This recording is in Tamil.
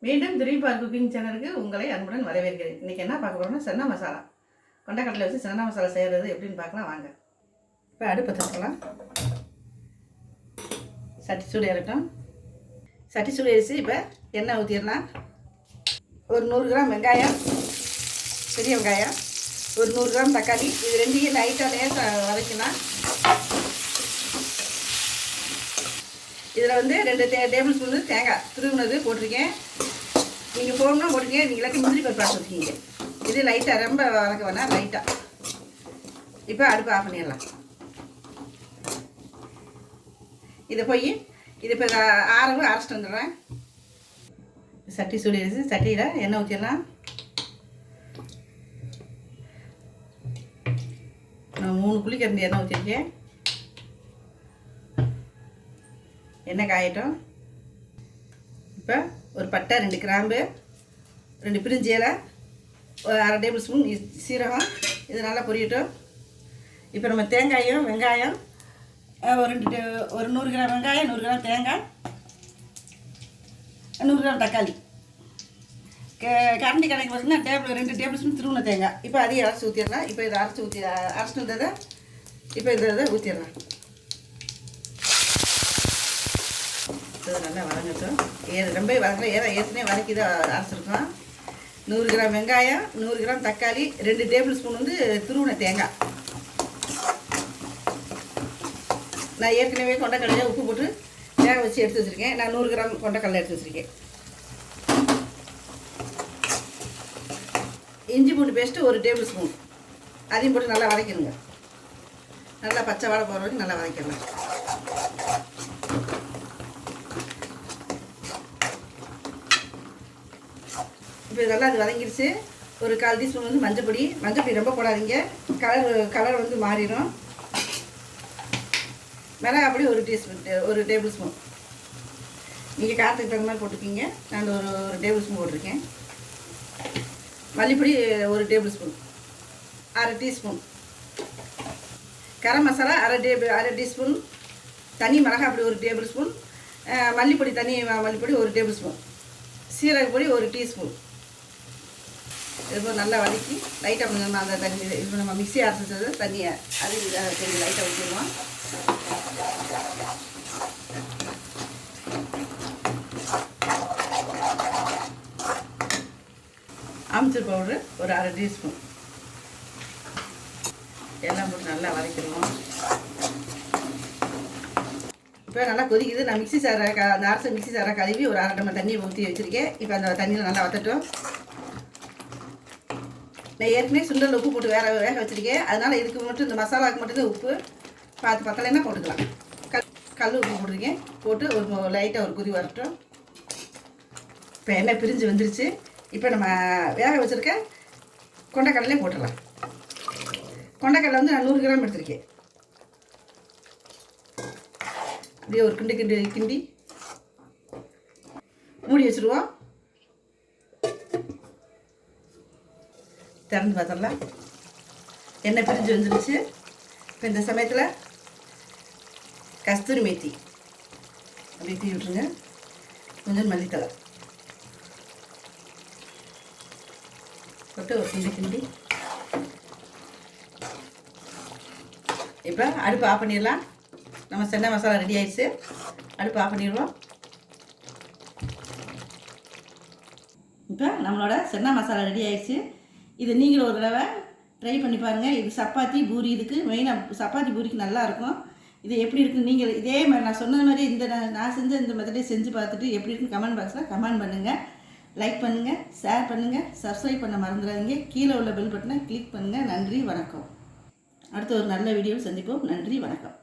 மீண்டும் திடீர்பார் குக்கிங் சேனலுக்கு உங்களை அன்புடன் வரவேற்கிறேன். இன்றைக்கி என்ன பார்க்க போகிறோம்னா சன்னா மசாலா. கொண்டக்கடலை வச்சு சன்னா மசாலா செய்கிறது எப்படின்னு பார்க்கலாம் வாங்க. இப்போ அடுப்பை தட்டலாம். சட்டி சூடு ஏறட்டும். சட்டி சூடு ஏறிச்சு. இப்போ எண்ணெய் ஊற்றிடலாம். ஒரு 100 கிராம் வெங்காயம், பெரிய வெங்காயம், ஒரு 100 கிராம் தக்காளி, இது ரெண்டையும் லைட்டாக லேசாக வதக்கலாம். இதில் வந்து 2 டேபிள் ஸ்பூன் தேங்காய் துருவினது போட்டிருக்கேன். நீங்கள் போகணும்னா போட்டுருக்கீங்க. நீங்கள் எல்லாத்தையும் முந்திரி பருப்பு பார்த்து வச்சுக்கிங்க. இது லைட்டாக ரொம்ப வதக்க வேணாம், லைட்டாக. இப்போ அடுப்பு ஆஃப் பண்ணிடலாம். இதை போய் இது இப்போ ஆரவு அரைச்சிட்டு வந்துடுறேன். சட்டி சூடிடுச்சு. சட்டியில் எண்ணெய் ஊற்றிடலாம். நான் 3 குழிக்கரண்டி எண்ணெய் ஊற்றிருக்கேன். எண்ணெய் காயட்டும். இப்போ ஒரு பட்டை, 2 கிராம்பு, 2 பிரிஞ்சி இலை, ஒரு 1/2 டேபிள் ஸ்பூன் சீரகம், இது நல்லா பொரியட்டும். இப்போ நம்ம தேங்காயும் வெங்காயம், ஒரு 100 கிராம் வெங்காயம், 100 கிராம் தேங்காய், 100 கிராம் தக்காளி, கரண்டி கணக்கு பார்த்தீங்கன்னா 2 டேபிள் ஸ்பூன் திருவுண தேங்காய். இப்போ அதையும் அரைச்சி ஊற்றிடலாம். இப்போ இதை அரைச்சிட்டு வந்ததை இப்போ இதை ஊற்றிடலாம். நல்லா வதங்கட்டும். ரொம்ப வதங்கல, ஏற்கனவே வதக்கி தான் அரைச்சிருக்கோம். 100 கிராம் வெங்காயம், 100 கிராம் தக்காளி, 2 டேபிள் ஸ்பூன் வந்து துருவின தேங்காய். நான் ஏற்கனவே கொண்டக்கடலையை உப்பு போட்டு வேக வச்சு எடுத்து வச்சுருக்கேன். நான் 100 கிராம் கொண்டக்கடலை எடுத்து வச்சுருக்கேன். இஞ்சி பூண்டு பேஸ்ட்டு 1 டேபிள் ஸ்பூன், அதையும் போட்டு நல்லா வதக்கணுங்க. நல்லா பச்சை வாடை போகிற வரைக்கும் நல்லா வதக்கிடலாம். இப்போ இதெல்லாம் அது வதங்கிடுச்சு. ஒரு 1/4 டீஸ்பூன் வந்து மஞ்சப்பொடி ரொம்ப போடாதீங்க, கலர் வந்து மாறிடும். மிளகாப்பொடி 1 டேபிள் ஸ்பூன். நீங்கள் காரத்துக்கு தகுந்த மாதிரி போட்டுக்கிங்க. நான் ஒரு டேபிள் ஸ்பூன் போட்டிருக்கேன். மல்லிப்பொடி 1 tablespoon, 1/2 teaspoon. Garam masala 1/2 teaspoon. தனி மிளகாப்பொடி 1 டேபிள் ஸ்பூன். மல்லிப்பொடி மல்லிப்பொடி 1 டேபிள் ஸ்பூன். சீரகப்பொடி 1 டீஸ்பூன். இது நல்லா வதக்கி லைட்டாக கொஞ்சம் அந்த தண்ணி, இப்போ நம்ம மிக்ஸி அரைச்சது தண்ணியை அது கொஞ்சம் லைட்டாக ஊற்றிடுவோம். ஆம்ச்சூர் பவுட்ரு ஒரு 1/2 டீஸ்பூன். எல்லாம் போட்டு நல்லா வதக்கிடுவோம். இப்போ நல்லா கொதிக்குது. நான் மிக்ஸி சாரை அந்த அரைச்ச மிக்ஸி சாரை கழுவி ஒரு 1/2 டம்ளர் தண்ணியை ஊற்றி வச்சுருக்கேன். இப்போ அந்த தண்ணியில் நல்லா வதட்டும். நான் ஏற்கனவே சுண்டல் உப்பு போட்டு வேக வச்சுருக்கேன். அதனால் இதுக்கு மட்டும் இந்த மசாலாவுக்கு மட்டும்தான் உப்பு பார்த்து பத்தலைன்னா போட்டுக்கலாம். கல் உப்பு போட்டிருக்கேன். போட்டு ஒரு லைட்டாக ஒரு கொதி வரட்டும். இப்போ எண்ணெய் பிரிஞ்சு வந்துருச்சு. இப்போ நம்ம வேக வச்சுருக்க கொண்டக்கடலையே போட்டுடலாம். கொண்டக்கடலை வந்து நான் 100 கிராம் எடுத்திருக்கேன். அப்படியே ஒரு கிண்டி மூடி வச்சுருவோம். திறந்து பார்த்துடலாம். எண்ணெய் பிரிஞ்சு வந்துருச்சு. இப்போ இந்த சமயத்தில் கஸ்தூரி மேத்தி அப்படியே தீ விட்டுருங்க. கொஞ்சம் மல்லித்தலை போட்டு ஒரு கிண்டி இப்போ அடுப்பு ஆஃப் பண்ணிடலாம். நம்ம சன்னா மசாலா ரெடி ஆயிடுச்சு. அடுப்பு ஆஃப் பண்ணிடுவோம். இப்போ நம்மளோட சன்னா மசாலா ரெடி ஆயிடுச்சு. இது நீங்களும் ஒரு தடவை ட்ரை பண்ணி பாருங்கள். இது சப்பாத்தி பூரி, இதுக்கு மெயினாக சப்பாத்தி பூரிக்கு நல்லாயிருக்கும். இது எப்படி இருக்குன்னு நீங்கள் இதே மாதிரி நான் சொன்னது மாதிரி நான் செஞ்ச இந்த மெத்தடே செஞ்சு பார்த்துட்டு எப்படி இருக்குன்னு கமெண்ட் பாக்ஸில் கமெண்ட் பண்ணுங்கள். லைக் பண்ணுங்கள், ஷேர் பண்ணுங்கள், சப்ஸ்கிரைப் பண்ண மறந்துடாதீங்க. கீழே உள்ள பெல் பட்டனை கிளிக் பண்ணுங்கள். நன்றி, வணக்கம். அடுத்த ஒரு நல்ல வீடியோவில் சந்திப்போம். நன்றி, வணக்கம்.